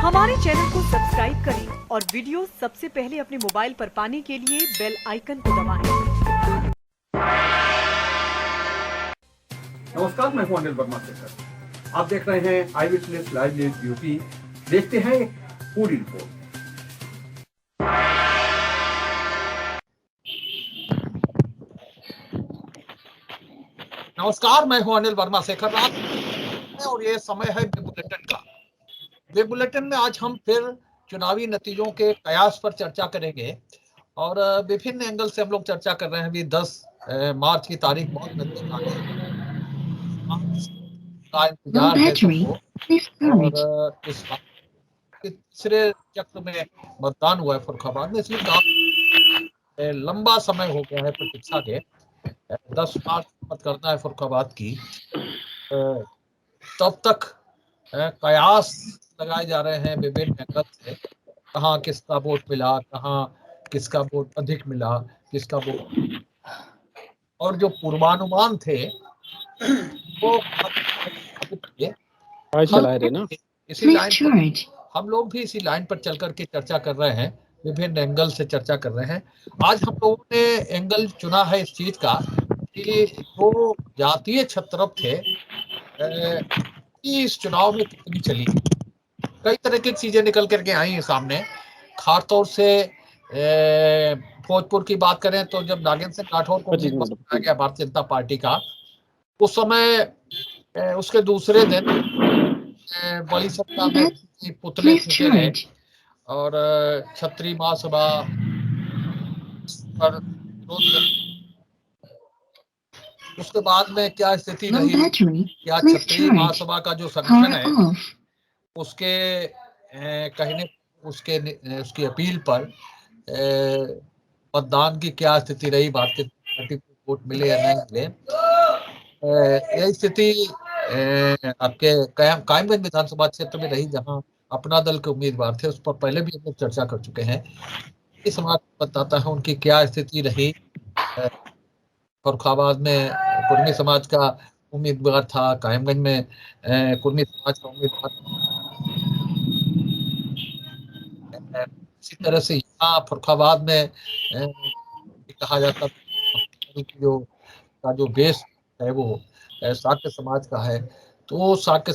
हमारे चैनल को सब्सक्राइब करें और वीडियो सबसे पहले अपने मोबाइल पर पाने के लिए बेल आइकन को दबाएं। नमस्कार, मैं हूं अनिल वर्मा शेखर। आप देख रहे हैं आई विटनेस लाइव न्यूज यूपी। देखते हैं एक पूरी रिपोर्ट। नमस्कार, मैं हूं अनिल वर्मा शेखर रात और ये समय है वेब बुलेटिन का। वेब बुलेटिन में आज हम फिर चुनावी नतीजों के कयास पर चर्चा करेंगे और विभिन्न एंगल से हम लोग चर्चा कर रहे हैं। अभी 10 मार्च की तारीख बहुत नजदीक आ गई है। का इंतजार है सबको और इस बार तीसरे चक्र में मतदान हुआ है फर्रुखाबाद में, इसलिए काफी लंबा समय हो गया है प्रतीक्षा के। 10 मार्च मत करना है फर्रुखाबाद की, तब तक कयास लगाए जा रहे हैं विभिन्न एंगल से। कहाँ किसका वोट मिला, कहाँ किसका वोट अधिक मिला, किसका वोट, और जो पूर्वानुमान थे वो हम लोग भी इसी लाइन पर चल करके चर्चा कर रहे हैं, विभिन्न एंगल से चर्चा कर रहे हैं। आज हम लोगों ने एंगल चुना है इस चीज का कि जो जातीय छत्रप थे इस चुनाव में कितनी चली। कई तरह की चीजें निकल करके आई हैं सामने। खासतौर से भोजपुर की बात करें तो जब नागेंद्र सिंह राठौर को बनाया गया भारतीय जनता पार्टी का, उस समय उसके दूसरे दिन बड़ी संख्या में पुतले फूके गए और क्षत्रिय महासभा पर विरोध। उसके बाद में क्या स्थिति रही, क्या क्षत्रिय महासभा का जो संगठन है उसके कहने उसकी अपील पर मतदान की क्या स्थिति रही, भारतीय जनता पार्टी को वोट मिले या नहीं मिले। यह स्थिति आपके कायमगंज विधानसभा क्षेत्र में रही, जहां अपना दल के उम्मीदवार थे। उस पर पहले भी हम लोग चर्चा कर चुके हैं। इस समाज बताता है उनकी क्या स्थिति रही। फर्रुखाबाद में कुर्मी समाज का उम्मीदवार था, कायमगंज में कुर्मी समाज का उम्मीदवार। इसी तरह से यहाँ फर्रुखाबाद में कहा जाता जो का जो बेस है वो साक्य समाज का है। तो साक्य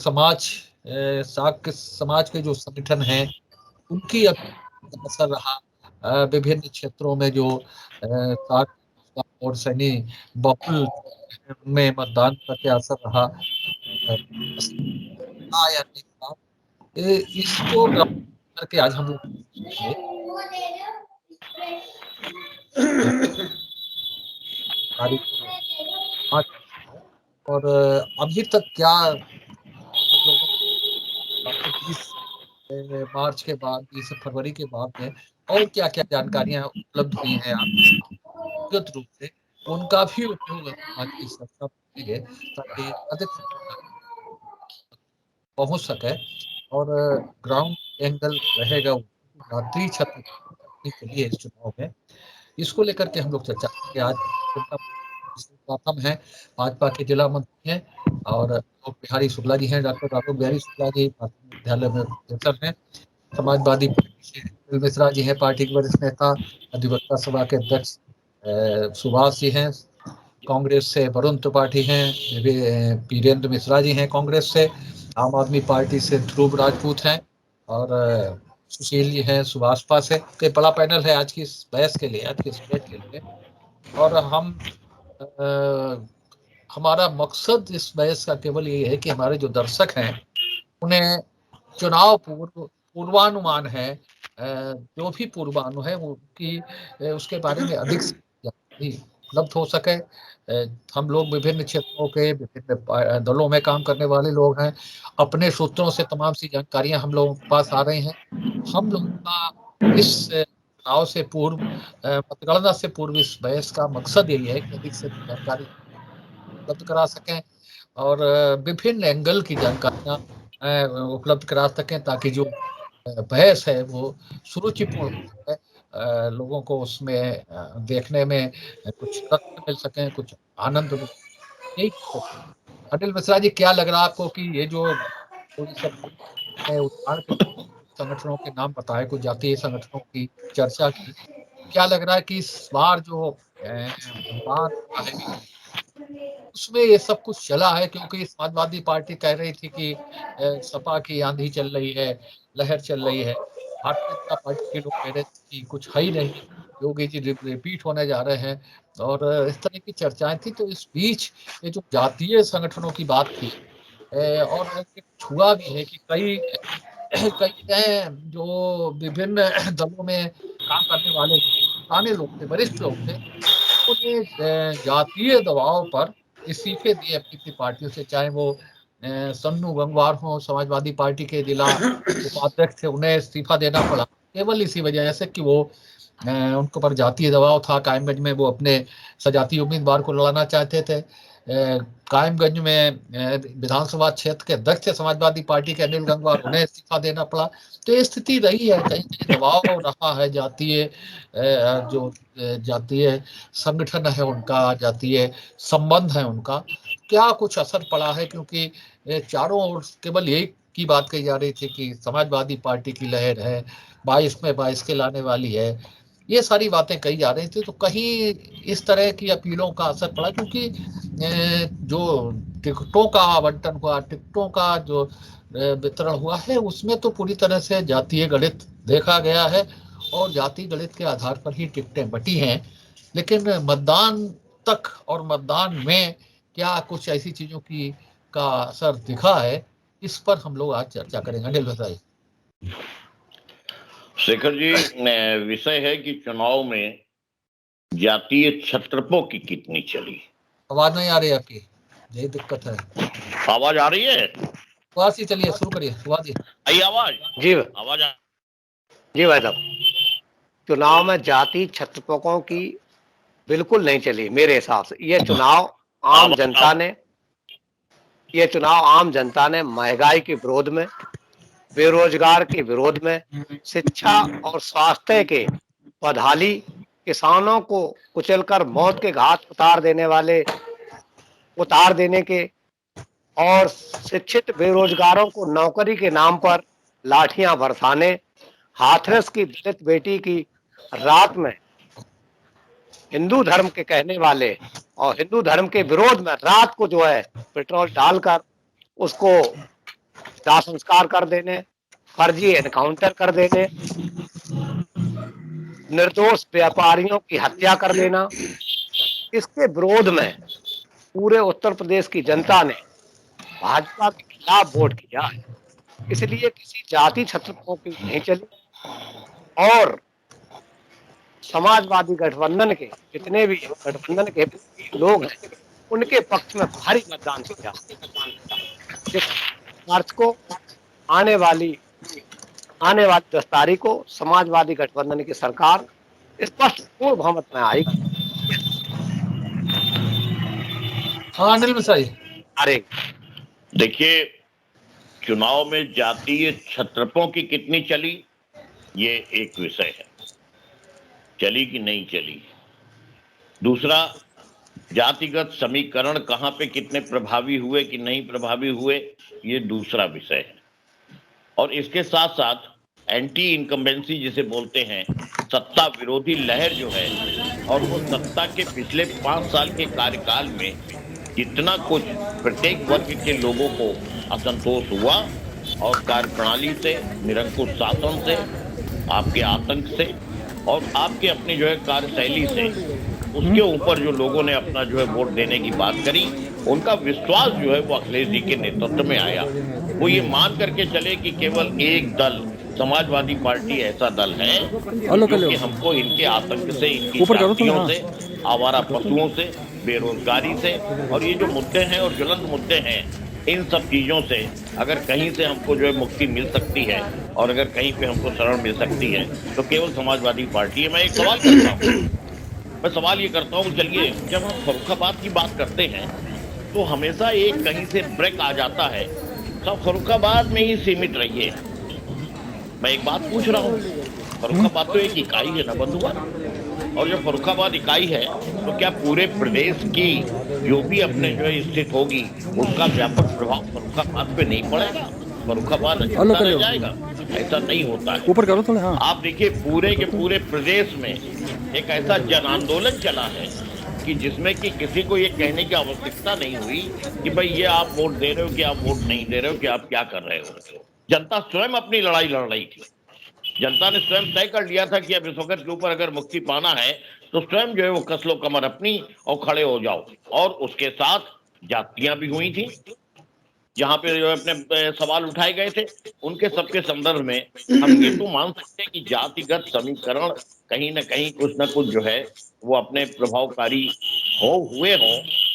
समाज के जो संगठन हैं उनकी असर रहा विभिन्न क्षेत्रों में। जो साक्य और सैनी बहुल में मतदान का क्या असर रहा या नहीं था, इसको करके आज हम लोग और अभी तक क्या हम लोगों 20 मार्च के बाद, 20 फरवरी के बाद में और क्या क्या जानकारियां उपलब्ध हुई हैं आप व्यक्तिगत रूप से, उनका भी उपयोग आज की चर्चा करेंगे ताकि अधिक पहुंच सके और ग्राउंड एंगल रहेगा जातीय छत्र के लिए इस चुनाव में। इसको लेकर के हम लोग चर्चा करेंगे। आज प्रथम है भाजपा के जिला मंत्री हैं और आलोक बिहारी शुक्ला जी हैं। डॉक्टर आलोक बिहारी शुक्ला जी प्राथमिक विद्यालय में प्रोफेसर हैं। समाजवादी पार्टी से अनिल मिश्रा जी हैं, पार्टी के वरिष्ठ नेता। अधिवक्ता सभा के अध्यक्ष सुभाष जी हैं। कांग्रेस से वरुण त्रिपाठी हैं। वीरेंद्र मिश्रा जी हैं कांग्रेस से। आम आदमी पार्टी से ध्रुव राजपूत हैं और सुशील जी हैं सुभाषपा से। तो बड़ा पैनल है आज की इस बहस के लिए, आज के इस डिबेट के लिए। और हमारा मकसद इस बहस का केवल ये है कि हमारे जो दर्शक हैं उन्हें चुनाव पूर्वानुमान है, जो भी पूर्वानुमान है उनकी उसके बारे में अधिक जानकारी उपलब्ध हो सके। हम लोग विभिन्न क्षेत्रों के विभिन्न दलों में काम करने वाले लोग हैं। अपने सूत्रों से तमाम सी जानकारियां हम लोगों के पास आ रही हैं। हम लोगों का इस चुनाव से पूर्व, मतगणना से पूर्व इस बहस का मकसद यही है कि अधिक से अधिक जानकारी उपलब्ध करा सकें और विभिन्न एंगल की जानकारियां उपलब्ध करा सकें ताकि जो बहस है वो सुरुचिपूर्ण हो सके। लोगों को उसमें देखने में कुछ तथ्य मिल सके, कुछ आनंद मिल सके। अनिल मिश्रा जी, क्या लग रहा है आपको कि ये जो सब है उदाहरण के संगठनों के नाम बताए, कुछ जातीय संगठनों की चर्चा की। क्या लग रहा है कि इस बार जो बात है उसमें ये सब कुछ चला है? क्योंकि समाजवादी पार्टी कह रही थी कि सपा की आंधी चल रही है, लहर चल रही है। भारतीय जनता पार्टी के लोग कह रहे थे कि कुछ है ही नहीं, योगी जी रिपीट होने जा रहे हैं, और इस तरह की चर्चाएं थी। तो इस बीच ये जो जातीय संगठनों की बात थी, और छुआ भी है कि कई कई हैं जो विभिन्न दलों में काम करने वाले पुराने लोग थे, वरिष्ठ लोग थे, उन्होंने जातीय दबाव पर इस्तीफे दिए अपनी अपनी पार्टियों से, चाहे वो सन्नू गंगवार हो, समाजवादी पार्टी के जिला उपाध्यक्ष थे, उन्हें इस्तीफा देना पड़ा केवल इसी वजह से कि वो उनके ऊपर जातीय दबाव था। कायमगंज में वो अपने सजातीय उम्मीदवार को लड़ाना चाहते थे। कायमगंज में विधानसभा क्षेत्र के अध्यक्ष थे समाजवादी पार्टी के अनिल गंगवार, उन्हें इस्तीफा देना पड़ा। तो ये स्थिति रही है, कहीं कहीं दबाव रहा है जातीय जो जातीय संगठन है उनका, जातीय संबंध है उनका, क्या कुछ असर पड़ा है? क्योंकि चारों ओर केवल यही की बात कही जा रही थी कि समाजवादी पार्टी की लहर है, 22 में 22 के लाने वाली है, ये सारी बातें कही जा रही थी। तो कहीं इस तरह की अपीलों का असर पड़ा? क्योंकि जो टिकटों का आवंटन हुआ, टिकटों का जो वितरण हुआ है, उसमें तो पूरी तरह से जातीय गणित देखा गया है और जाति गणित के आधार पर ही टिकटें बटी हैं। लेकिन मतदान तक और मतदान में क्या कुछ ऐसी चीजों की का असर दिखा है, इस पर हम लोग आज चर्चा करेंगे। अनिल बताइए। शेखर जी, विषय है कि चुनाव में जातीय छत्रपों की कितनी चली। आवाज नहीं आ रही आपकी, यही दिक्कत है। आवाज आ रही है? वासी चलिए, शुरू करिए। आई आवाज? जी आवाज जी भाई साहब, चुनाव में जाति छत्रपों की बिल्कुल नहीं चली मेरे हिसाब से। ये चुनाव आम जनता ने महंगाई के विरोध में, बेरोजगार के विरोध में, शिक्षा और स्वास्थ्य के बदहाली, किसानों को कुचलकर मौत के घाट उतार देने के, और शिक्षित बेरोजगारों को नौकरी के नाम पर लाठियां बरसाने, हाथरस की दलित बेटी की रात में हिंदू धर्म के कहने वाले और हिंदू धर्म के विरोध में रात को जो है पेट्रोल डालकर उसको दाह संस्कार कर देने, फर्जी एनकाउंटर कर देने, निर्दोष व्यापारियों की हत्या कर देना, इसके विरोध में पूरे उत्तर प्रदेश की जनता ने भाजपा के खिलाफ वोट किया है। इसलिए किसी जाति छत्रपों की नहीं चली, और समाजवादी गठबंधन के जितने भी गठबंधन के लोग हैं उनके पक्ष में भारी मतदान किया। मार्च को आने वाली 10 तारीख को समाजवादी गठबंधन की सरकार स्पष्ट पूर्ण बहुमत में आएगी। हाँ अनिल बताइए। अरे देखिए, चुनाव में जातीय छत्रपों की कितनी चली, ये एक विषय है, चली कि नहीं चली। दूसरा, जातिगत समीकरण कहां पे कितने प्रभावी हुए कि नहीं प्रभावी हुए, ये दूसरा विषय है। और इसके साथ साथ एंटी इनकम्बेंसी जिसे बोलते हैं, सत्ता विरोधी लहर जो है, और वो सत्ता के पिछले 5 साल के कार्यकाल में जितना कुछ प्रत्येक वर्ग के लोगों को असंतोष हुआ, और कार्यप्रणाली से, निरंकुश शासन से, आपके आतंक से और आपके अपनी जो है कार्यशैली से, उसके ऊपर जो लोगों ने अपना जो है वोट देने की बात करी, उनका विश्वास जो है वो अखिलेश जी के नेतृत्व में आया। वो ये मान करके चले कि केवल एक दल, समाजवादी पार्टी ऐसा दल है कि हमको इनके आतंक से, इनकी जातियों से, आवारा पशुओं से, बेरोजगारी से, और ये जो मुद्दे हैं और ज्वलंत मुद्दे हैं, इन सब चीजों से अगर कहीं से हमको जो है मुक्ति मिल सकती है और अगर कहीं पे हमको शरण मिल सकती है तो केवल समाजवादी पार्टी है। मैं एक सवाल करता हूँ, मैं सवाल ये करता हूँ, चलिए जब हम फर्रुखाबाद की बात करते हैं तो हमेशा एक कहीं से ब्रेक आ जाता है, तो फर्रुखाबाद में ही सीमित रहिए। मैं एक बात पूछ रहा हूँ, फर्रुखाबाद तो एक इकाई है ना बंधुआ, और जब फर्रुखाबाद इकाई है तो क्या पूरे प्रदेश की जो भी अपने जो है स्थित होगी उसका व्यापक प्रभाव फर्रुखाबाद पे नहीं पड़ेगा? फर्रुखाबाद अछूता रह जाएगा? ऐसा नहीं होता है। ऊपर करो थोड़ा। हाँ, आप देखिए पूरे के पूरे प्रदेश में एक ऐसा जन आंदोलन चला है कि जिसमें कि किसी को ये कहने की आवश्यकता नहीं हुई कि भाई ये आप वोट दे रहे हो कि आप वोट नहीं दे रहे हो कि आप क्या कर रहे हो। जनता स्वयं अपनी लड़ाई लड़ रही थी। जनता ने स्वयं तय कर लिया था कि अब इस वक्त के ऊपर अगर मुक्ति पाना है तो स्वयं जो है वो कस लो कमर अपनी और खड़े हो जाओ। और उसके साथ जातियां भी हुई थी, जहां पे जो अपने सवाल उठाए गए थे, उनके सबके संदर्भ में हम ये तो मान सकते हैं कि जातिगत समीकरण कहीं ना कहीं कुछ ना कुछ जो है वो अपने प्रभावकारी हुए हो,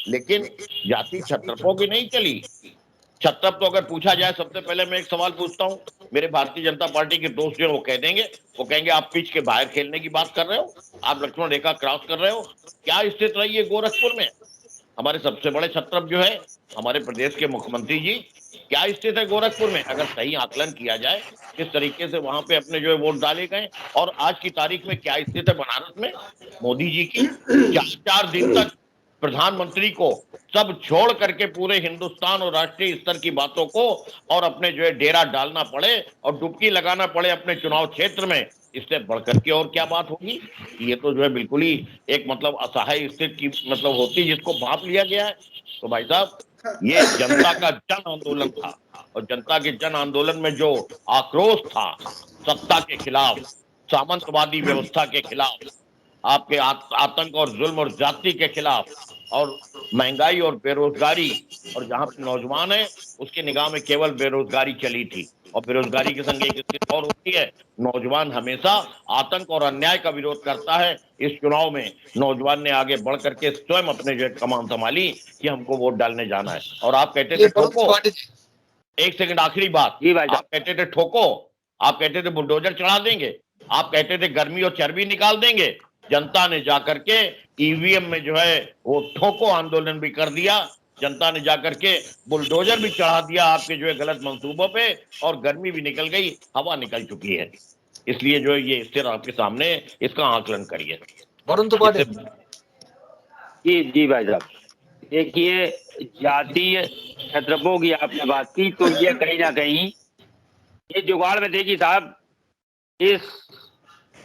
लेकिन जाति छत्रपों की नहीं चली। छत्रप तो अगर पूछा जाए, सबसे पहले मैं एक सवाल पूछता हूँ, मेरे भारतीय जनता पार्टी के दोस्त जो वो कहेंगे आप पिच के बाहर खेलने की बात कर रहे हो, आप लक्ष्मण रेखा क्रॉस कर रहे हो। क्या स्थिति रही है गोरखपुर में? हमारे सबसे बड़े छत्रप जो है हमारे प्रदेश के मुख्यमंत्री जी, क्या स्थिति है गोरखपुर में? अगर सही आकलन किया जाए किस तरीके से वहां पे अपने जो है वोट डाले गए, और आज की तारीख में क्या स्थिति है बनारस में मोदी जी की? 4 दिन तक प्रधानमंत्री को सब छोड़ करके पूरे हिंदुस्तान और राष्ट्रीय स्तर की बातों को और अपने जो है डेरा डालना पड़े और डुबकी लगाना पड़े अपने चुनाव क्षेत्र में, इससे बढ़कर के और क्या बात होगी? ये तो जो है बिल्कुल ही एक मतलब असहाय स्थिति की मतलब होती जिसको भाप लिया गया है। तो भाई साहब, ये जनता का जन आंदोलन था, और जनता के जन आंदोलन में जो आक्रोश था सत्ता के खिलाफ, सामंतवादी व्यवस्था के खिलाफ, आपके आतंक और जुल्म और जाति के खिलाफ, और महंगाई और बेरोजगारी, और जहां पे नौजवान है उसकी निगाह में केवल बेरोजगारी चली थी। और बेरोजगारी के संग एक स्थिति और होती है, नौजवान हमेशा आतंक और अन्याय का विरोध करता है। इस चुनाव में नौजवान ने आगे बढ़ करके स्वयं अपने जो कमान संभाली कि हमको वोट डालने जाना है। और आप कहते थे ठोको, एक सेकंड आखिरी बात, आप कहते थे ठोको, आप कहते थे बुलडोजर चढ़ा देंगे, आप कहते थे गर्मी और चर्बी निकाल देंगे। जनता ने जाकर के ईवीएम में जो है वो ठोको आंदोलन भी कर दिया, जनता ने जाकर के बुलडोजर भी चढ़ा दिया आपके जो है गलत मंसूबों पे, और गर्मी भी निकल गई, हवा निकल चुकी है। इसलिए जो है ये स्थिर आपके सामने, इसका आकलन करिए। वरुण त्रिपाठी जी भाई साहब, देखिए जातीय छत्रपों की आपने बात की, तो ये कहीं ना कहीं ये जुगाड़ में देखिए साहब, इस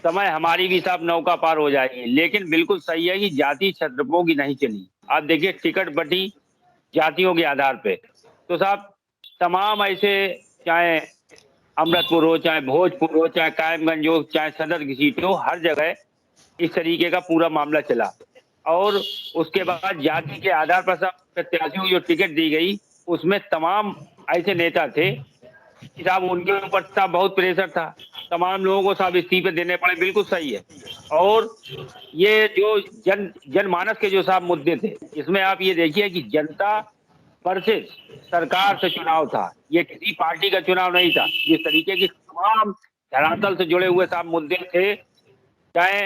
समय हमारी भी साहब नौका पार हो जाएगी, लेकिन बिल्कुल सही है कि जाति छत्रपों की नहीं चली। आप देखिए टिकट बटी जातियों के आधार पे, तो साहब तमाम ऐसे, चाहे अमृतपुर हो, चाहे भोजपुर हो, चाहे कायमगंज हो, चाहे सदर की सीट हो, हर जगह इस तरीके का पूरा मामला चला। और उसके बाद जाति के आधार पर सब प्रत्याशियों को जो टिकट दी गई, उसमें तमाम ऐसे नेता थे कि साहब उनके ऊपर साहब बहुत प्रेशर था, तमाम लोगों को साहब इस्तीफे देने पड़े, बिल्कुल सही है। और ये जो जनमानस के जो साहब मुद्दे थे, इसमें आप ये देखिए कि जनता वर्सेस सरकार से चुनाव था, ये किसी पार्टी का चुनाव नहीं था। जिस तरीके की तमाम धरातल से जुड़े हुए साहब मुद्दे थे, चाहे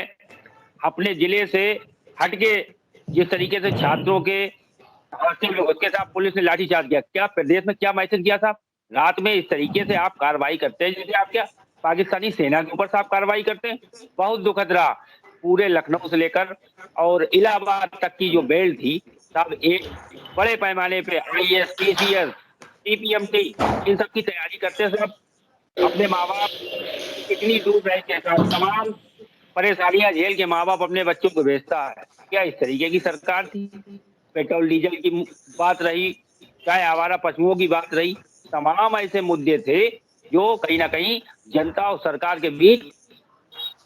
अपने जिले से हटके जिस तरीके से छात्रों के हॉस्टल में उसके साथ पुलिस ने लाठीचार्ज किया, क्या प्रदेश में क्या मैसेज किया साहब? रात में इस तरीके से आप कार्रवाई करते हैं जैसे आप क्या पाकिस्तानी सेना के ऊपर साहब कार्रवाई करते हैं। बहुत दुखद रहा। पूरे लखनऊ से लेकर और इलाहाबाद तक की जो बेल्ट थी साहब, एक बड़े पैमाने पे IAS, PCS, CPMT इन सब की तैयारी करते हैं साहब। अपने माँ बाप कितनी दूर रह के साहब तमाम परेशानियां झेल के माँ बाप अपने बच्चों को भेजता है। क्या इस तरीके की सरकार थी? पेट्रोल डीजल की बात रही, चाहे आवारा पशुओं की बात रही, तमाम ऐसे मुद्दे थे जो कहीं ना कहीं जनता और सरकार के बीच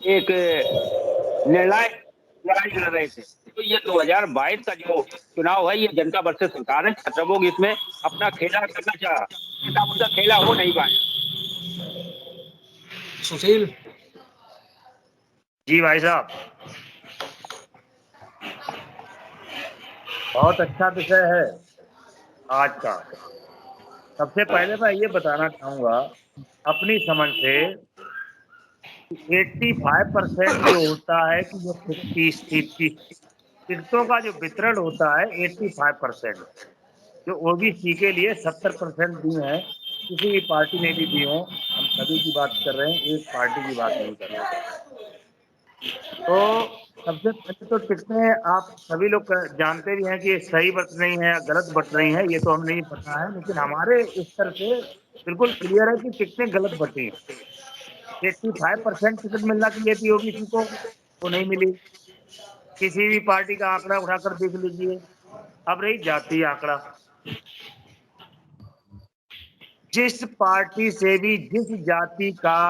एक निर्णायक लड़ाई लड़ रहे थे। तो ये 2022 का जो चुनाव है, ये जनता वर्सेस सरकार है। छत्रपों की इसमें अपना खेला करना चाहा, उनका खेला हो नहीं पाया। सुशील जी भाई साहब, बहुत अच्छा विषय है आज का। सबसे पहले मैं ये बताना चाहूंगा अपनी समझ से 85% जो होता है कि जो 30 टिकटों का जो वितरण होता है 85%, जो ओबीसी के लिए 70% दी हैं, किसी भी पार्टी ने भी दी हो, हम सभी की बात कर रहे हैं, एक पार्टी की बात नहीं कर रहे हैं। तो सबसे पहले तो टिकटें आप सभी लोग जानते भी हैं कि सही बट रही हैं, गलत बट रही हैं, ये तो हमें नहीं पता है, लेकिन हमारे स्तर से बिल्कुल क्लियर है कि टिकटें गलत बटी। 85% टिकट मिलना चाहिए थी ओबीसी को, वो नहीं मिली। किसी भी पार्टी का आंकड़ा उठाकर देख लीजिए। अब रही जातीय आंकड़ा, जिस पार्टी से भी जिस जाति का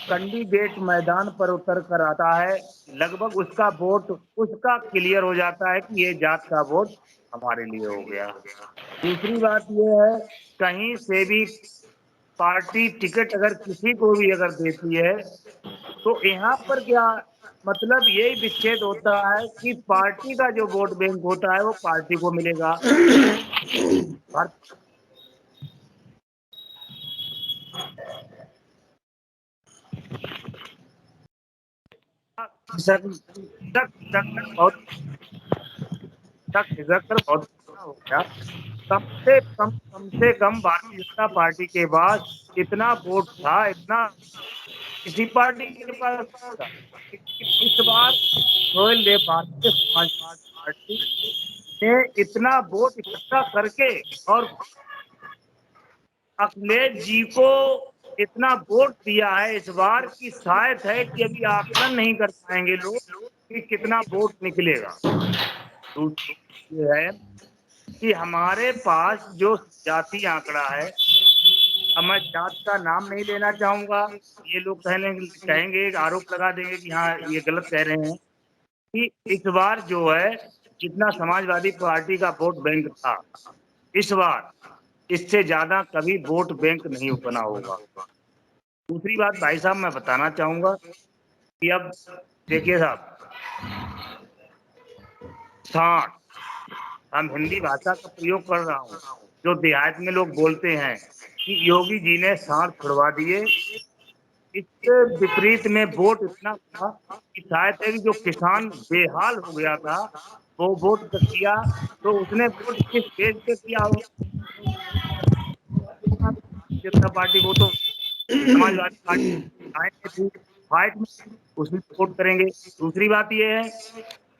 कैंडिडेट मैदान पर उतर कर आता है, लगभग उसका वोट उसका क्लियर हो जाता है कि ये जात का वोट हमारे लिए हो गया। दूसरी बात यह है, कहीं से भी पार्टी टिकट अगर किसी को भी अगर देती है तो यहाँ पर क्या मतलब यही विच्छेद होता है कि पार्टी का जो वोट बैंक होता है वो पार्टी को मिलेगा। बहुत हो गया। कम से कम भारतीय जनता पार्टी के पास इतना वोट था, इतना किसी पार्टी के पास था। इस बार रोयल डे भारतीय समाजवादी पार्टी ने इतना वोट इकट्ठा करके और अखिलेश जी को इतना वोट दिया है इस बार की शायद है कि अभी आकलन नहीं कर पाएंगे लोग कि कितना वोट निकलेगा। दूसरी ये है कि हमारे पास जो जाति आंकड़ा है, अब मैं जात का नाम नहीं लेना चाहूंगा, ये लोग कहेंगे आरोप लगा देंगे कि हाँ ये गलत कह रहे हैं, कि इस बार जो है जितना समाजवादी पार्टी का वोट बैंक था, इस बार इससे ज्यादा कभी वोट बैंक नहीं बना होगा। दूसरी बात भाई साहब मैं बताना चाहूंगा कि अब देखिए साहब, 60 हम हिंदी भाषा का प्रयोग कर रहा हूँ, जो देहात में लोग बोलते हैं कि योगी जी ने 60 छुड़वा दिए। इसके विपरीत में वोट इतना था कि शायद है कि जो किसान बेहाल हो गया था वो वोट किया, तो उसने वोट किस देश पे किया हो? जनता पार्टी, वो तो समाजवादी पार्टी फाइट में उसमें वोट करेंगे। दूसरी बात ये है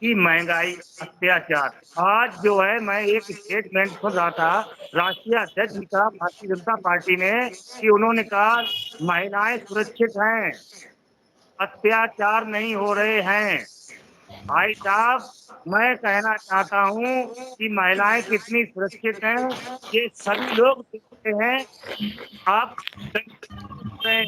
कि महंगाई, अत्याचार, आज जो है मैं एक स्टेटमेंट सुन रहा था राष्ट्रीय अध्यक्ष जी का भारतीय जनता पार्टी ने, कि उन्होंने कहा महिलाएं सुरक्षित हैं, अत्याचार नहीं हो रहे हैं। भाई साहब मैं कहना चाहता हूं कि महिलाएं कितनी सुरक्षित हैं ये सभी लोग देखते हैं। आप रहे हैं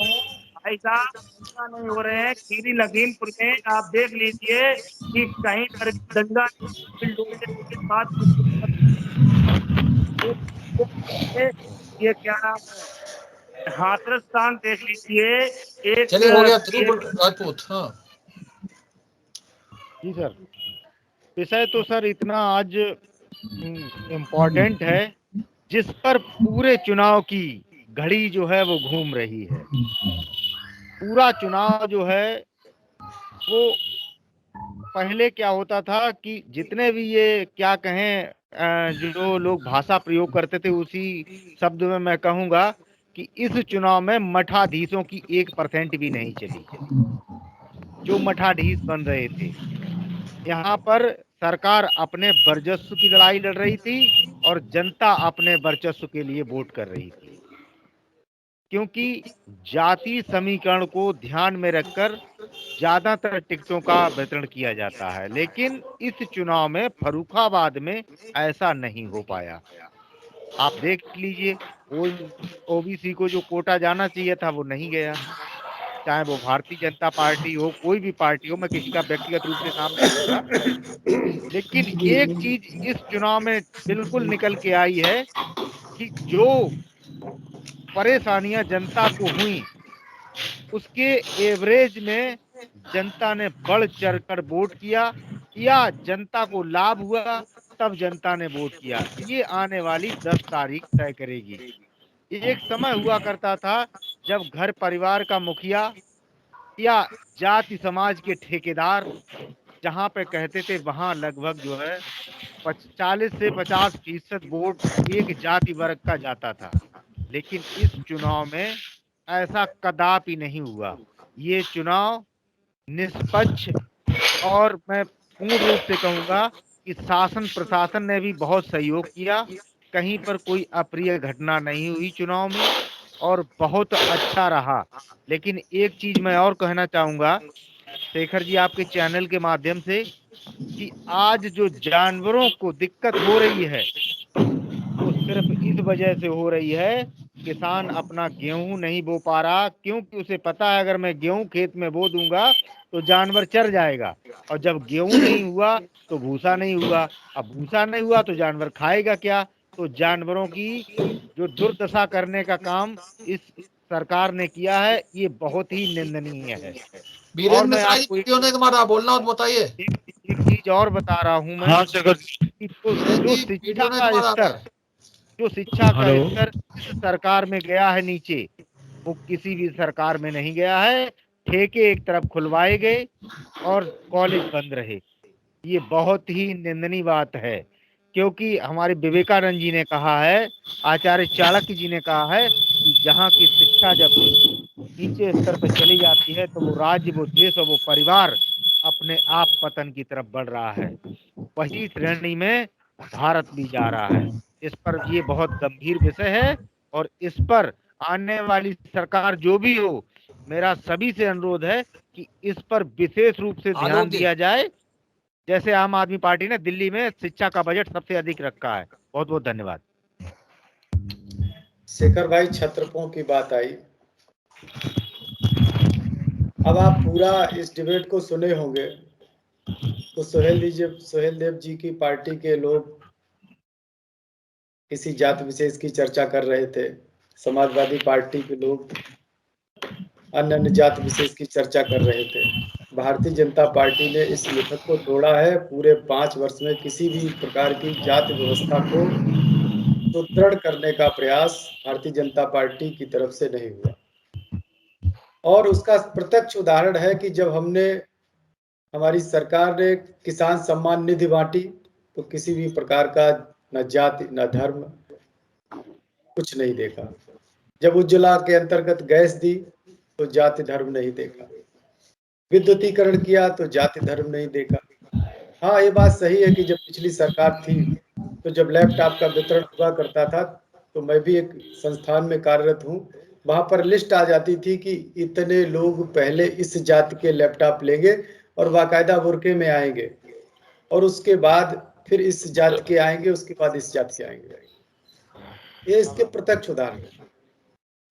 भाई साहब, दंगा नहीं हो रहे हैं। खीरी लखीमपुर में आप देख लीजिए कि कहीं पर दंगा के बाद ये क्या नाम है, हाथरस कांड देख लीजिए। एक चलिए हो गया राजपूत। हाँ जी सर, विषय तो सर इतना आज इम्पोर्टेंट है जिस पर पूरे चुनाव की घड़ी जो है वो घूम रही है। पूरा चुनाव जो है वो पहले क्या होता था कि जितने भी ये क्या कहें जो लोग भाषा प्रयोग करते थे, उसी शब्द में मैं कहूंगा कि इस चुनाव में मठाधीशों की 1% भी नहीं चली। जो मठाधीश बन रहे थे, यहाँ पर सरकार अपने वर्चस्व की लड़ाई लड़ रही थी और जनता अपने वर्चस्व के लिए वोट कर रही थी, क्योंकि जाति समीकरण को ध्यान में रखकर ज्यादातर टिकटों का वितरण किया जाता है। लेकिन इस चुनाव में फर्रुखाबाद में ऐसा नहीं हो पाया। आप देख लीजिए, ओबीसी को जो कोटा जाना चाहिए था वो नहीं गया, चाहे वो भारतीय जनता पार्टी हो, कोई भी पार्टी हो, मैं किसी का व्यक्तिगत रूप से नाम नहीं लूंगा। लेकिन एक चीज इस चुनाव में बिल्कुल निकल के आई है कि जो परेशानियां जनता को हुई उसके एवरेज में जनता ने बढ़ चढ़कर वोट किया, या जनता को लाभ हुआ तब जनता ने वोट किया, ये आने वाली 10 तारीख तय करेगी। एक समय हुआ करता था जब घर परिवार का मुखिया या जाति समाज के ठेकेदार जहां पे कहते थे वहां लगभग जो है 40 से 50% वोट एक जाति वर्ग का जाता था। लेकिन इस चुनाव में ऐसा कदापि नहीं हुआ। ये चुनाव निष्पक्ष, और मैं पूर्ण रूप से कहूंगा कि शासन प्रशासन ने भी बहुत सहयोग किया। कहीं पर कोई अप्रिय घटना नहीं हुई चुनाव में, और बहुत अच्छा रहा। लेकिन एक चीज मैं और कहना चाहूंगा शेखर जी आपके चैनल के माध्यम से कि आज जो जानवरों को दिक्कत हो रही है वो सिर्फ इस वजह से हो रही है, किसान अपना गेहूं नहीं बो पा रहा, क्योंकि उसे पता है अगर मैं गेहूं खेत में बो दूंगा तो जानवर चर जाएगा, और जब गेहूं नहीं हुआ तो भूसा नहीं हुआ, अब भूसा नहीं हुआ तो जानवर खाएगा क्या। तो जानवरों की जो दुर्दशा करने का काम इस सरकार ने किया है, ये बहुत ही निंदनीय है। और वीरेंद्र मैं मिश्रा जी, आपको वीडियो ने तुम्हारा बोलना हो तो बताइए। एक चीज और बता रहा हूं मैं हाँ शेखर जी। कि जो वीरेंद्र जो जी, शिक्षा वीडियो ने का तुम्हारा आ रहा स्तर है। जो शिक्षा का हेलो। स्तर इस सरकार में गया है नीचे, वो किसी भी सरकार में नहीं गया है। ठेके एक तरफ खुलवाए गए और कॉलेज बंद रहे। ये बहुत ही निंदनीय बात है, क्योंकि हमारे विवेकानंद जी ने कहा है, आचार्य चाणक्य जी ने कहा है कि जहाँ की शिक्षा जब नीचे स्तर पर चली जाती है तो वो राज्य, वो देश और वो परिवार अपने आप पतन की तरफ बढ़ रहा है। वही श्रेणी में भारत भी जा रहा है। इस पर ये बहुत गंभीर विषय है, और इस पर आने वाली सरकार जो भी हो, मेरा सभी से अनुरोध है कि इस पर विशेष रूप से आलोक ध्यान जी, दिया जाए। जैसे आम आदमी पार्टी ने दिल्ली में शिक्षा का बजट सबसे अधिक रखा है। बहुत बहुत धन्यवाद। शेखर भाई, छत्रपों की बात आई। अब आप पूरा इस डिबेट को सुने होंगे तो सोहेल देव जी की पार्टी के लोग किसी जात विशेष की चर्चा कर रहे थे, समाजवादी पार्टी के लोग अन्य जात विशेष की चर्चा कर रहे थे। भारतीय जनता पार्टी ने इस मिथक को तोड़ा है। पूरे 5 वर्ष में किसी भी प्रकार की जाति व्यवस्था को सुदृढ़ करने का प्रयास भारतीय जनता पार्टी की तरफ से नहीं हुआ, और उसका प्रत्यक्ष उदाहरण है कि जब हमारी सरकार ने किसान सम्मान निधि बांटी तो किसी भी प्रकार का न जाति न धर्म कुछ नहीं देखा। जब उज्ज्वला के अंतर्गत गैस दी तो जाति धर्म नहीं देखा। विद्युतीकरण किया तो जाति धर्म नहीं देखा। हाँ, ये बात सही है कि जब पिछली सरकार थी तो जब लैपटॉप का वितरण हुआ करता था तो मैं भी एक संस्थान में कार्यरत हूँ, वहां पर लिस्ट आ जाती थी कि इतने लोग पहले इस जाति के लैपटॉप लेंगे और बाकायदा बुर्के में आएंगे, और उसके बाद फिर इस जाति के आएंगे, उसके बाद इस जाति के आएंगे। ये इसके प्रत्यक्ष उदाहरण है।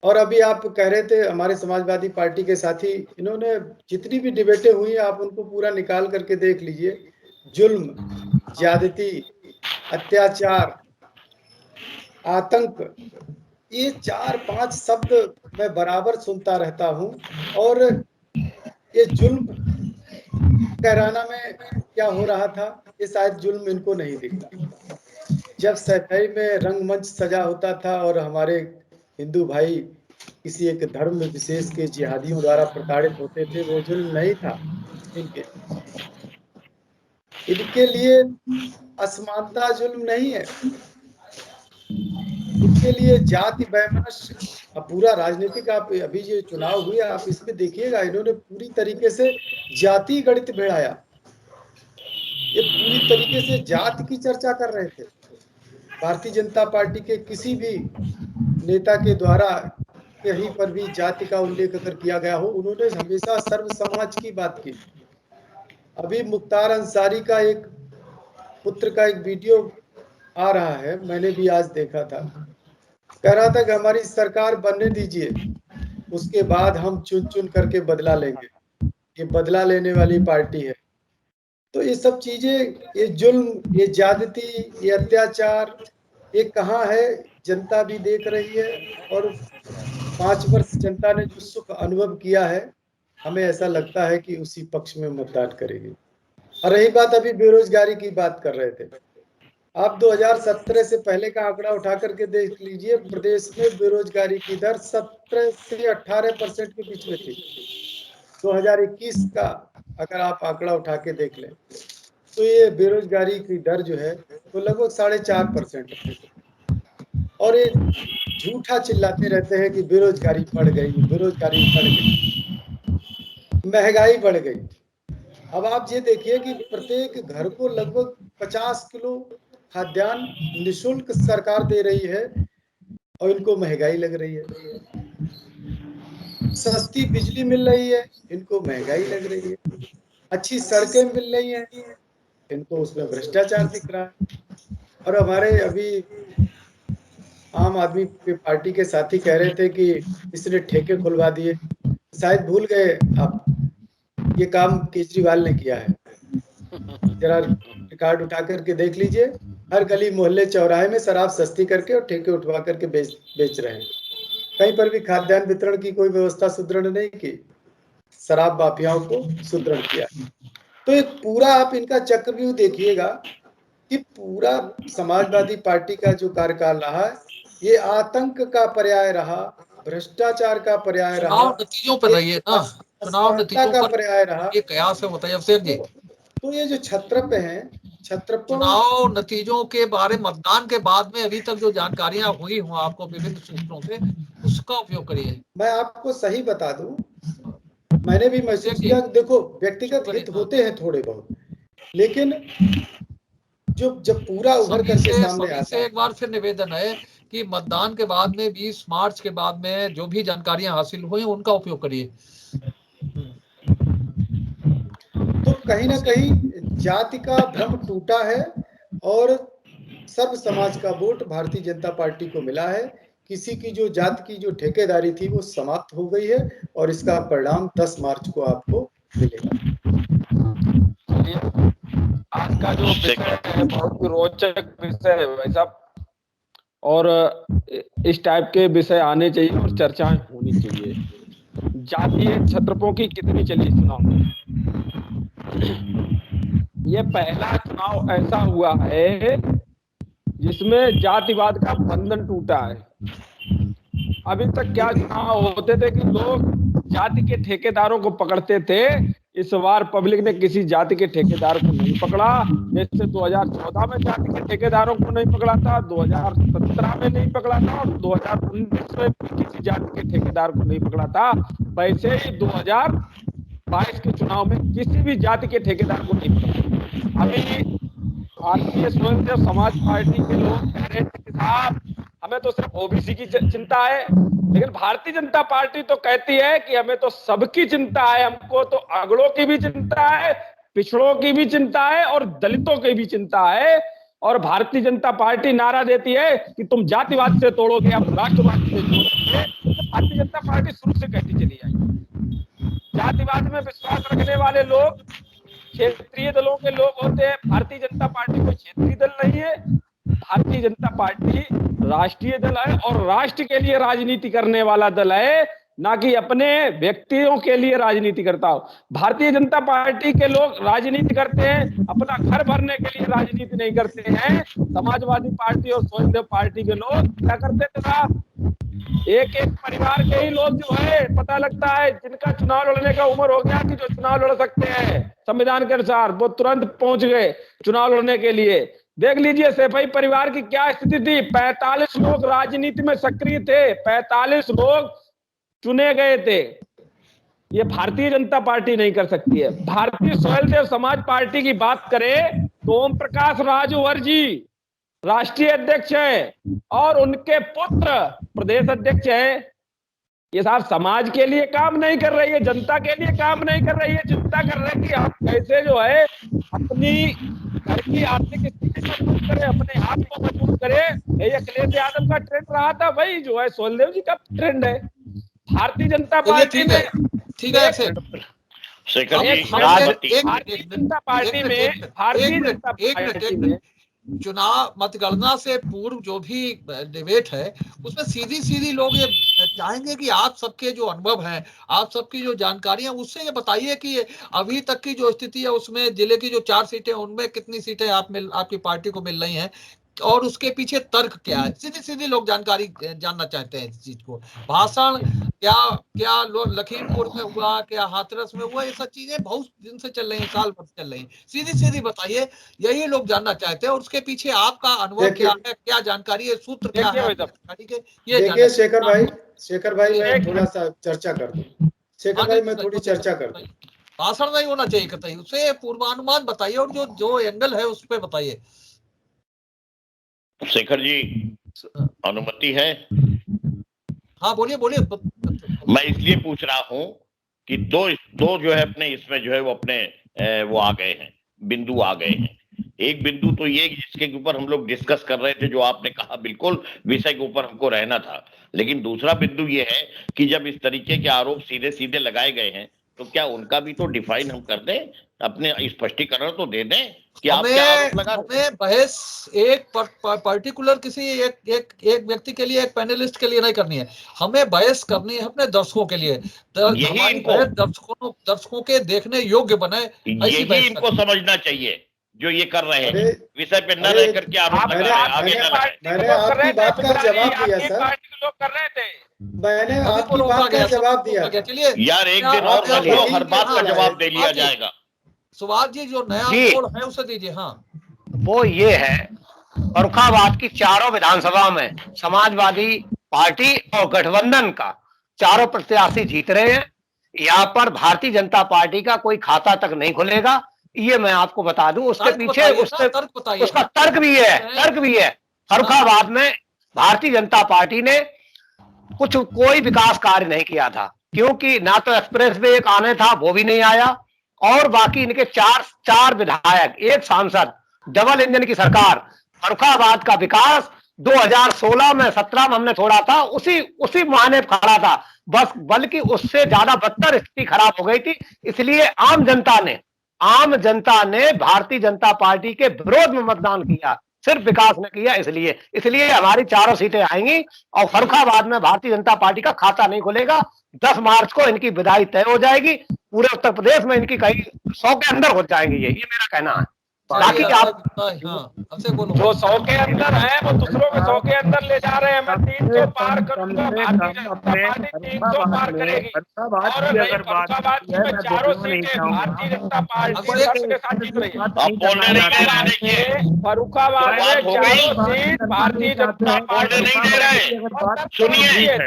और अभी आप कह रहे थे हमारे समाजवादी पार्टी के साथी, इन्होंने जितनी भी डिबेटें हुई आप उनको पूरा निकाल करके देख लीजिए। जुल्म, ज्यादती, अत्याचार, आतंक, ये 4-5 शब्द मैं बराबर सुनता रहता हूं। और ये जुल्म कैराना में क्या हो रहा था, ये शायद जुल्म इनको नहीं दिखता। जब सफाई में रंगमंच सजा होता था और हमारे हिंदू भाई किसी एक धर्म विशेष के जिहादियों द्वारा प्रताड़ित होते थे, वो जुल्म नहीं था। इनके लिए असमानता जुल्म नहीं है, इनके लिए जाति वैमनस्य। अब पूरा राजनीतिक, आप अभी जो चुनाव हुए आप इसमें देखिएगा, इन्होंने पूरी तरीके से जाति गणित भिड़ाया। ये पूरी तरीके से जाति की चर्चा कर रहे थे। भारतीय जनता पार्टी के किसी भी नेता के द्वारा कहीं पर भी जाति का उल्लेख अगर किया गया हो, उन्होंने हमेशा सर्व समाज की बात की। अभी मुख्तार अंसारी का एक पुत्र का एक वीडियो आ रहा है, मैंने भी आज देखा था। कह रहा था कि हमारी सरकार बनने दीजिए, उसके बाद हम चुन चुन करके बदला लेंगे। ये बदला लेने वाली पार्टी है। तो ये सब चीजें, ये जुल्म, ये ज्यादती, ये अत्याचार, ये कहाँ है, जनता भी देख रही है। और 5 वर्ष जनता ने जो सुख अनुभव किया है, हमें ऐसा लगता है कि उसी पक्ष में मतदान करेगी। और रही बात, अभी बेरोजगारी की बात कर रहे थे आप, 2017 से पहले का आंकड़ा उठा करके देख लीजिए। प्रदेश में बेरोजगारी की दर 17 से 18% के बीच में थी। 2021 का अगर आप आंकड़ा उठा के देख लें तो ये बेरोजगारी की दर जो है वो लगभग 4.5% है। और ये झूठा चिल्लाते रहते हैं कि बेरोजगारी बढ़ गई, बेरोजगारी बढ़ गई, महंगाई बढ़ गई। अब आप ये देखिए कि प्रत्येक घर को लगभग 50 किलो खाद्यान्न निःशुल्क सरकार दे रही है और इनको महंगाई लग रही है। सस्ती बिजली मिल रही है, इनको महंगाई लग रही है। अच्छी सड़कें मिल रही हैं, इनको उसमें भ्रष्टाचार दिख रहा है। और हमारे अभी आम आदमी की पार्टी के साथी कह रहे थे कि इसने ठेके खुलवा दिए, शायद भूल गए आप, ये काम केजरीवाल ने किया है। जरा रिकॉर्ड उठा करके देख लीजिए, हर गली मोहल्ले चौराहे में शराब सस्ती करके और ठेके उठवा करके बेच रहे हैं। कहीं पर भी खाद्यान्न वितरण की कोई व्यवस्था सुदृढ़ नहीं की, शराब माफियाओं को सुदृढ़ किया। तो एक पूरा आप इनका चक्रव्यूह देखिएगा कि पूरा समाजवादी पार्टी का जो कार्यकाल रहा, ये आतंक का पर्याय रहा, भ्रष्टाचार का पर्याय रहा, चुनाव नतीजों पर रहिए ना, चुनाव नतीजों का पर पर्याय रहा। ये कयास है, बताइए अफसर जी। तो ये जो छत्रप हैं, छत्रपों चुनाव नतीजों के बारे मतदान के बाद में अभी तक जो जानकारियां हुई हो आपको विभिन्न सूत्रों से, उसका उपयोग करिए। मैं आपको सही बता दूं, मैंने भी महसूस किया। देखो, व्यक्तिगत हित होते हैं थोड़े बहुत, लेकिन जब पूरा उभर करके सामने आता है। एक बार फिर निवेदन है कि मतदान के बाद में 20 मार्च के बाद में जो भी जानकारियां हासिल हुई उनका उपयोग करिए। तो कहीं ना कहीं जाति का भ्रम टूटा है और सर्व समाज का वोट भारतीय जनता पार्टी को मिला है। किसी की जो जात की जो ठेकेदारी थी वो समाप्त हो गई है और इसका परिणाम 10 मार्च को आपको मिलेगा। आज का जो विषय है बहुत ही रोचक विषय है भाई साहब, और इस टाइप के विषय आने चाहिए और चर्चाएं होनी चाहिए। जातीय छत्रपों की कितनी चली चुनाव में, ये पहला चुनाव ऐसा हुआ है जिसमें जातिवाद का बंधन टूटा है। अभी तक क्या चुनाव होते थे कि लोग जाति के ठेकेदारों को पकड़ते थे, इस बार पब्लिक ने किसी जाति के ठेकेदार को नहीं पकड़ा। जैसे 2014 में जाति के ठेकेदारों को नहीं पकड़ा था, 2017 में नहीं पकड़ा था और 2019 में भी किसी जाति के ठेकेदार को नहीं पकड़ा था, वैसे ही 2022 के चुनाव में किसी भी जाति के ठेकेदार को नहीं पकड़ा। अभी भारतीय स्वतंत्र समाज पार्टी के लोग कह रहे थे कि साहब हमें तो सिर्फ ओबीसी की चिंता है, लेकिन भारतीय जनता पार्टी तो कहती है कि हमें तो सबकी चिंता है, हमको तो अगड़ों की भी चिंता है, पिछड़ों की भी चिंता है और दलितों की भी चिंता है। और भारतीय जनता पार्टी नारा देती है कि तुम जातिवाद से तोड़ोगे, हम राष्ट्रवाद से तोड़ोगे। भारतीय जनता पार्टी शुरू से कहती चली आई, जातिवाद में विश्वास रखने वाले लोग क्षेत्रीय दलों के लोग होते हैं। भारतीय जनता पार्टी कोई क्षेत्रीय दल नहीं है, भारतीय जनता पार्टी राष्ट्रीय दल है और राष्ट्र के लिए राजनीति करने वाला दल है, ना कि अपने व्यक्तियों के लिए राजनीति करता हो। भारतीय जनता पार्टी के लोग राजनीति करते हैं, अपना घर भरने के लिए राजनीति नहीं करते हैं। समाजवादी पार्टी और स्वतंत्र पार्टी के लोग क्या करते थे साहब, एक एक परिवार के ही लोग जो है पता लगता है जिनका चुनाव लड़ने का उम्र हो गया कि जो चुनाव लड़ सकते हैं संविधान के अनुसार, वो तुरंत पहुंच गए चुनाव लड़ने के लिए। देख लीजिए सैफई परिवार की क्या स्थिति थी, 45 लोग राजनीति में सक्रिय थे, 45 लोग चुने गए थे। ये भारतीय जनता पार्टी नहीं कर सकती है। भारतीय स्वतंत्र समाज पार्टी की बात करें तो ओम प्रकाश राजभर जी राष्ट्रीय अध्यक्ष है और उनके पुत्र प्रदेश अध्यक्ष है। ये साहब समाज के लिए काम नहीं कर रही है, जनता के लिए काम नहीं कर रही है, चिंता कर रहे हैं कि आप कैसे जो है अपनी घर की आर्थिक स्थिति मजबूत करें, अपने हाथ को मजबूत करें। ये अखिलेश यादव का ट्रेंड रहा था भाई, जो है सोलदेव जी का ट्रेंड है। भारतीय जनता पार्टी में ठीक है शेखर जी, भारतीय जनता पार्टी में चुनाव मतगणना से पूर्व जो भी डिबेट है उसमें सीधी सीधी लोग ये चाहेंगे कि आप सबके जो अनुभव हैं, आप सबकी जो जानकारी है, उससे ये बताइए कि अभी तक की जो स्थिति है उसमें जिले की जो 4 सीटें उनमें कितनी सीटें आपकी पार्टी को मिल रही हैं और उसके पीछे तर्क क्या है। सीधी सीधी लोग जानकारी जानना चाहते हैं इस चीज को। भाषण क्या लखीमपुर में हुआ, क्या हाथरस में हुआ, ये सब चीजें बहुत दिन से चल रही हैं, साल भर चल रही हैं। सीधी सीधी बताइए, यही लोग जानना चाहते हैं। और उसके पीछे आपका अनुभव क्या है, क्या जानकारी है, सूत्र क्या है जानकारी के, ये देखिए शेखर भाई मैं थोड़ा सा चर्चा कर दूं। शेखर भाई मैं थोड़ी चर्चा कर दूं। भाषण नहीं होना चाहिए कतई, उसे पूर्वानुमान बताइए और जो एंगल है उस पर बताइए। शेखर जी अनुमति है? हाँ बोलिए। मैं इसलिए पूछ रहा हूं कि दो जो है अपने इसमें जो है वो अपने वो आ गए हैं, बिंदु आ गए हैं। एक बिंदु तो ये जिसके ऊपर हम लोग डिस्कस कर रहे थे, जो आपने कहा बिल्कुल विषय के ऊपर हमको रहना था, लेकिन दूसरा बिंदु ये है कि जब इस तरीके के आरोप सीधे सीधे लगाए गए हैं तो क्या उनका भी तो डिफाइन हम कर दें, अपने स्पष्टीकरण तो दे दें कि आप क्या आरोप लगा रहे हैं। हमें बहस एक पर्टिकुलर किसी एक व्यक्ति के लिए, एक पैनलिस्ट के लिए नहीं करनी है, हमें बहस करनी है अपने दर्शकों के लिए। यही इनको दर्शकों के देखने योग्य बने, यही इनको समझना चाहिए जो ये कर रहे हैं, विषय पे न रह करके आरोप लगा रहे हैं, आगे न रहे। मैंने आपकी बात का जवाब दिया सर, कर रहे थे, मैंने आपकी बात का जवाब दिया। चलिए यार एक दिन और मत लो, हर बात का जवाब दे लिया जाएगा। सुभाष जी जो नया कोड है उसे दीजिए। हाँ, वो ये है, फर्रुखाबाद की चारों विधानसभा में समाजवादी पार्टी और गठबंधन का चारों प्रत्याशी जीत रहे हैं। यहाँ पर भारतीय जनता पार्टी का कोई खाता तक नहीं खुलेगा, ये मैं आपको बता दूं। उसके पीछे उसका तर्क भी है। फर्रुखाबाद में भारतीय जनता पार्टी ने कोई विकास कार्य नहीं किया था, क्योंकि ना तो एक्सप्रेस वे एक आने था, वो भी नहीं आया, और बाकी इनके चार विधायक, एक सांसद, डबल इंजन की सरकार। फर्रुखाबाद का विकास 2016 में 17 में हमने छोड़ा था, उसी मायने खड़ा था बस, बल्कि उससे ज्यादा बदतर स्थिति खराब हो गई थी। इसलिए आम जनता ने भारतीय जनता पार्टी के विरोध में मतदान किया, सिर्फ विकास ने किया। इसलिए हमारी चारों सीटें आएंगी और फर्रुखाबाद में भारतीय जनता पार्टी का खाता नहीं खुलेगा। 10 मार्च को इनकी विदाई तय हो जाएगी, पूरे उत्तर प्रदेश में इनकी कहीं 100 के अंदर हो जाएंगी, ये मेरा कहना है। बाकी आप जो 100 के अंदर है वो दूसरों को 100 के अंदर ले जा रहे हैं। मैं 300 पार करूंगा, भारतीय जनता पार्टी 300 पार करेगी, और फर्रुखाबाद की मैं चारों सीटें भारतीय जनता पार्टी के साथ जीत रही है। फर्रुखाबाद में चारों सीट भारतीय जनता पार्टी सुनिए,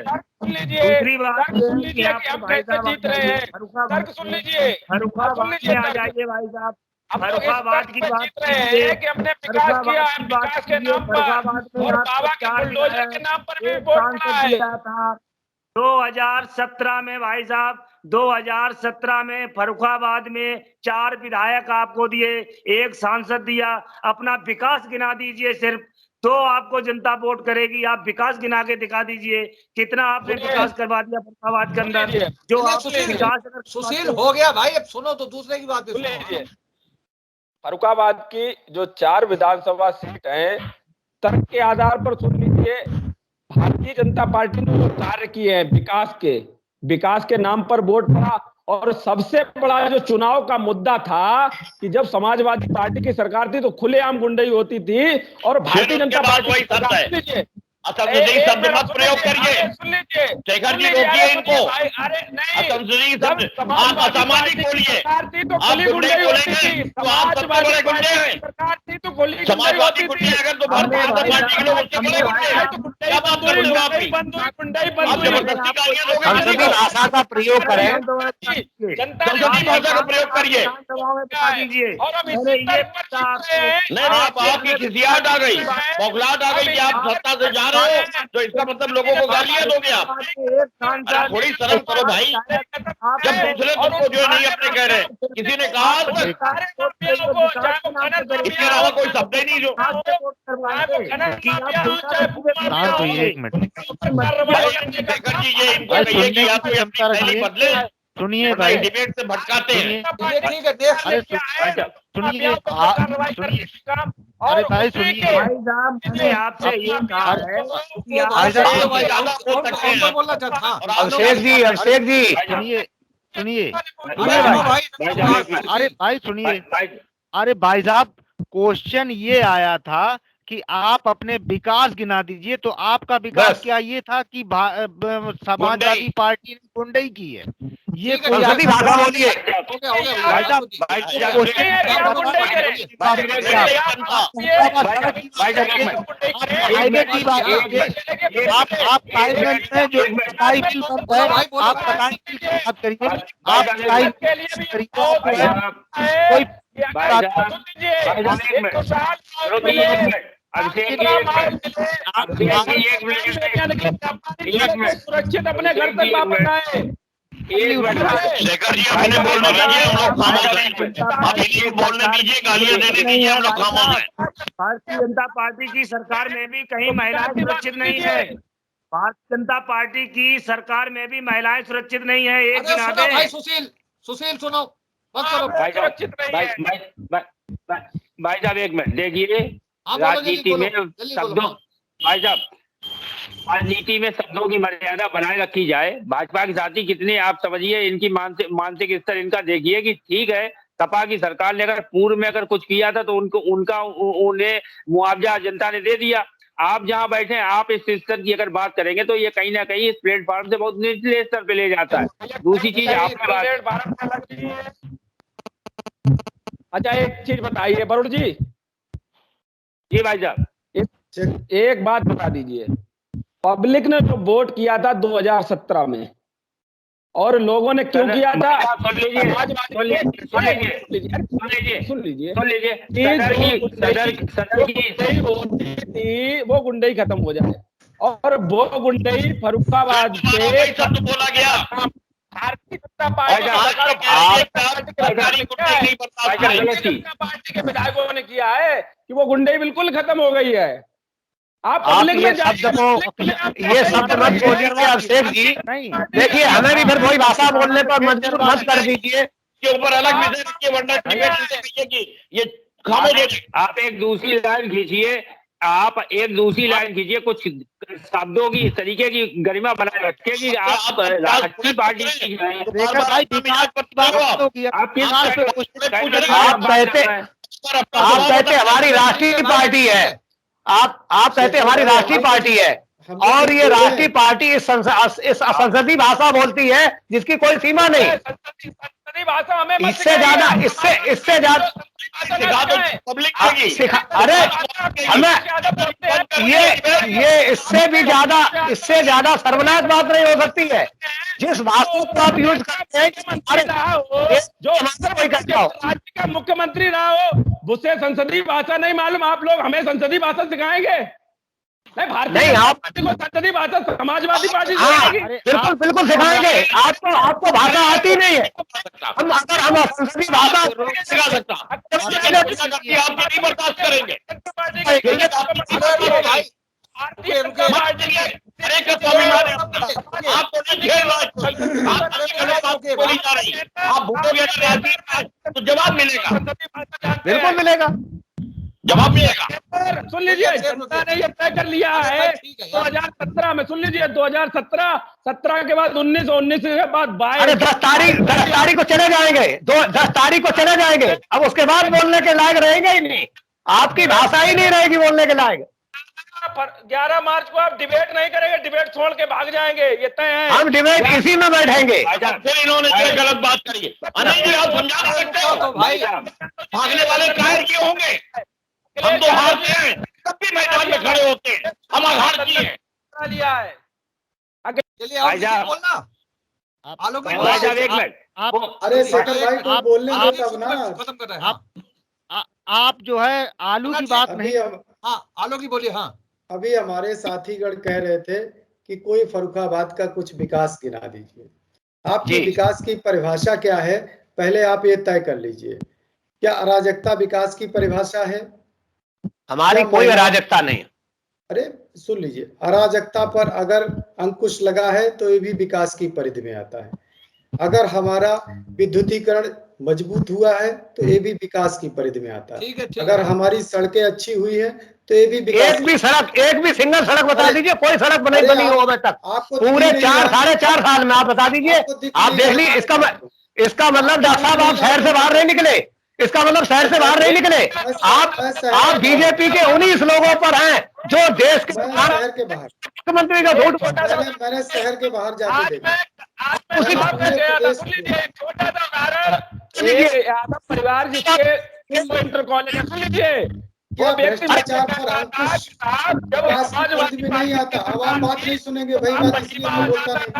दूसरी बात सुन लीजिए कि हम कैसे जीत रहे हैं। तर्क सुन लीजिए, फर्रुखाबाद में आ जाइए भाई साहब। फर्रुखाबाद की बात रहे हैं कि हमने विकास किया है, विकास के नाम पर, और बाबा के बुलडोजर के नाम पर भी वोट पड़ा है। 2017 में भाई साहब, 2017 में फर्रुखाबाद में 4 विधायक आपको दिए, 1 सांसद दिया। अपना विकास गिना दीजिए सिर्फ, तो आपको जनता वोट करेगी। आप विकास गिना के दिखा दीजिए कितना आपने विकास करवा दिया फर्रुखाबाद के अंदर। जो आपने विकास, सुशील हो गया भाई, अब सुनो तो दूसरे की बात सुनो। फर्रुखाबाद की जो 4 विधानसभा सीट हैं, तर्क के आधार पर सुन लीजिए, भारतीय जनता पार्टी ने जो कार्य किए हैं विकास के नाम पर वोट पड़ा। और सबसे बड़ा जो चुनाव का मुद्दा था कि जब समाजवादी पार्टी की सरकार थी तो खुलेआम गुंडई होती थी, और भारतीय जनता पार्टी शब्द मत प्रयोग करिए। शेखर जी रोकिए इनको, आप असामाजिक बोलिए, आप गुंडे बोलेंगे तो आप सबसे बड़े गुंडे हैं। समाजवादी गुंडे अगर तो भारतीय जनता पार्टी के लोग उससे बड़े गुंडे हैं। क्या बात कर रहे हो आप भी? आप जबरदस्ती गालियां दोगे, संसदीय भाषा का प्रयोग करें, संसदीय भाषा का प्रयोग करिए। नहीं, आपकी खिसियाहट आ गई, बौखलाहट आ गई कि आप सत्ता से जा रहे हो, तो इसका मतलब लोगों को गालियां दोगे आप। थोड़ी शर्म करो भाई, जब दूसरे तुमको जो नहीं अपने कह रहे। किसी ने कहा इसके अलावा कोई शब्द ही नहीं जो। तो ये एक मिनट शेखर जी, ये इनको कहिए कि आप कोई अपनी शैली बदले, सुनिए भाई, डिबेट से भटकाते हैं। ठीक है, सुनिए, अरे भाई सुनिए, मैंने आपसे ये कहा है कि अभिषेक जी सुनिए अरे भाई सुनिए, अरे भाई साहब, क्वेश्चन ये आया था कि आप अपने विकास गिना दीजिए, तो आपका विकास क्या ये था कि समाजवादी पार्टी ने गुंडई की है? ये संसदीय भाषा बोलिए। आप पार्लियामेंट में जो स्थायी बिल पर है, आप बात करिए, आप स्थायी कोई अभिषेक जी एक मिनट सुरक्षित अपने घर तक वापस आए। शेखर जी अपने बोलने दीजिए, हम लोग खामोश हैं। आप इन्हीं को बोलने दीजिए, गालियां देने दीजिए, हम लोग खामोश हैं। भारतीय जनता पार्टी की सरकार में भी कहीं महिलाएं सुरक्षित नहीं है। भारतीय जनता पार्टी की सरकार में भी महिलाएं सुरक्षित नहीं है। एक अरे दिन सुनो आते भाई, सुशील सुनो, बस करो। भाई साहब एक मिनट देखिए, राजनीति में शब्दों, भाई साहब राजनीति में शब्दों की मर्यादा बनाए रखी जाए। भाजपा के साथी कितने आप समझिए, इनकी मानसिक स्तर इनका देखिए कि ठीक है, सपा की सरकार ने अगर पूर्व में अगर कुछ किया था तो उन्हें मुआवजा जनता ने दे दिया। आप जहां बैठे हैं, आप इस स्तर की अगर बात करेंगे तो ये कहीं ना कहीं इस प्लेटफॉर्म से बहुत निचले स्तर पे ले जाता है। दूसरी चीज आपकी बात, अच्छा एक चीज बताइए वरुण जी। जी भाई साहब, एक बात बता दीजिए, पब्लिक ने जो वोट किया था 2017 में, और लोगों ने क्यों किया था? सुन लीजिए वो गुंडई खत्म हो जाए, और वो गुंडई फर्रुखाबाद से बोला गया। भारतीय जनता पार्टी के विधायकों ने किया है कि वो गुंडई बिल्कुल खत्म हो गई है। आप ये शब्द मत बोलिए अभिषेक जी। देखिए, हमें भी फिर वही भाषा बोलने पर मजबूर मत कर दीजिए। के ऊपर अलग विषय रखिए, वरना ये खामोश। आप एक दूसरी लाइन खींचिए, कुछ शब्दों की इस तरीके की गरिमा बनाए रखिए कि आप राष्ट्रीय पार्टी की आप कहते हमारी राष्ट्रीय पार्टी है, आप कहते हमारी राष्ट्रीय पार्टी है, और ये राष्ट्रीय पार्टी इस संसदीय भाषा बोलती है जिसकी कोई सीमा नहीं। इससे ज्यादा अरे हमें ये इससे ज्यादा सर्वनाश बात नहीं हो सकती है। जिस भाषा को आप यूज करते हैं, जो राज्य का मुख्यमंत्री रहा हो, उसे संसदीय भाषा नहीं मालूम, आप लोग हमें संसदीय भाषा सिखाएंगे? नहीं, भारतीय पार्टी को संसदीय भाषा समाजवादी पार्टी बिल्कुल बिल्कुल सिखाएंगे। आपको भाषा आती नहीं है, हम संसदीय भाषा सिखा सकता, आप नहीं बर्दाश्त करेंगे। तो जवाब मिलेगा, बिल्कुल मिलेगा, जवाब मिलेगा। सुन लीजिए, जनता ने ये तय कर लिया है 2017 में। सुन लीजिए, 2017 के बाद 19 के बाद 22। अरे 10 तारीख को चले जाएंगे, 10 तारीख को चले जाएंगे, अब उसके बाद बोलने के लायक रहेंगे ही नहीं, आपकी भाषा ही नहीं रहेगी बोलने के लायक। 11 मार्च को आप डिबेट नहीं करेंगे, डिबेट छोड़ के भाग जाएंगे, ये तय है। हम डिबेट इसी में बैठेंगे। फिर इन्होंने जो गलत बात करी है, अनिल जी आप समझा नहीं सकते हो। भाई भागने वाले कायर क्यों होंगे? हम तो हारते हैं, तब भी मैदान में खड़े होते हैं, हम हार किए लिया है। एक मिनट, अरे शेखर भाई को बोलने दो तब ना। खत्म कर रहे हैं। आप जो है आलू की बात नहीं, आलू की बोलिए। हाँ, अभी हमारे साथीगण कह रहे थे कि कोई फर्रुखाबाद का कुछ विकास गिना दीजिए। आपकी विकास की परिभाषा क्या है, पहले आप ये तय कर लीजिए। क्या अराजकता विकास की परिभाषा है? हमारी कोई अराजकता नहीं। अरे सुन लीजिए, अराजकता पर अगर अंकुश लगा है तो ये भी विकास की परिधि में आता है। अगर हमारा विद्युतीकरण मजबूत हुआ है तो ये भी विकास की परिधि में आता है। अगर हमारी सड़कें अच्छी हुई है तो ये भी विकास। एक भी सिंगल सड़क बता दीजिए, कोई सड़क बनी हो अभी तक पूरे 4-4.5 साल में, आप बता दीजिए। आप देख लीजिए, इसका मतलब डॉक्टर साहब आप शहर से बाहर नहीं निकले, इसका मतलब शहर से बाहर नहीं निकले। आप बीजेपी के 19 लोगों पर हैं जो देश के शहर के बाहर मुख्यमंत्री का वोट। मैंने शहर के बाहर जाके देखा। छोटा सा उदाहरण, यादव परिवार जिसके इंटर कॉलेज, सुन लीजिए, वो व्यक्ति में नहीं आता। आवाम बात नहीं सुनेंगे, वही बात इसलिए मैं बोलता नहीं।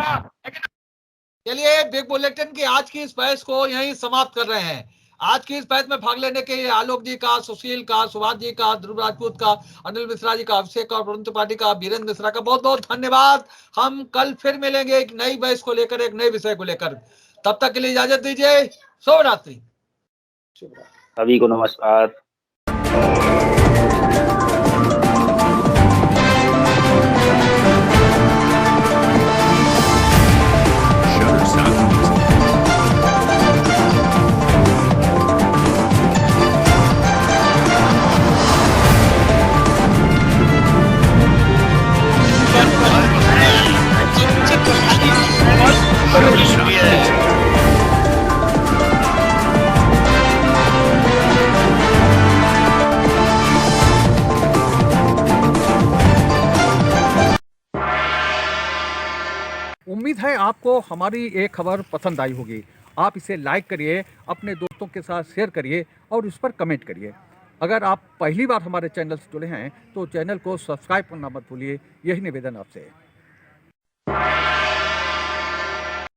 चलिए बिग बुलेटिन की आज की इस बहस को यहीं समाप्त कर रहे हैं। आज की इस बहस में भाग लेने के लिए आलोक जी का, सुशील का, सुभाष जी का, ध्रुव राजपूत का, अनिल मिश्रा जी का, अभिषेक और वरुण त्रिपाठी का, वीरेंद्र मिश्रा का बहुत बहुत धन्यवाद। हम कल फिर मिलेंगे एक नई बहस को लेकर, एक नए विषय को लेकर। तब तक के लिए इजाजत दीजिए। शुभ रात्रि। सभी को नमस्कार। उम्मीद है आपको हमारी ये खबर पसंद आई होगी। आप इसे लाइक करिए, अपने दोस्तों के साथ शेयर करिए और उस पर कमेंट करिए। अगर आप पहली बार हमारे चैनल से जुड़े हैं तो चैनल को सब्सक्राइब करना मत भूलिए। यही निवेदन आपसे है।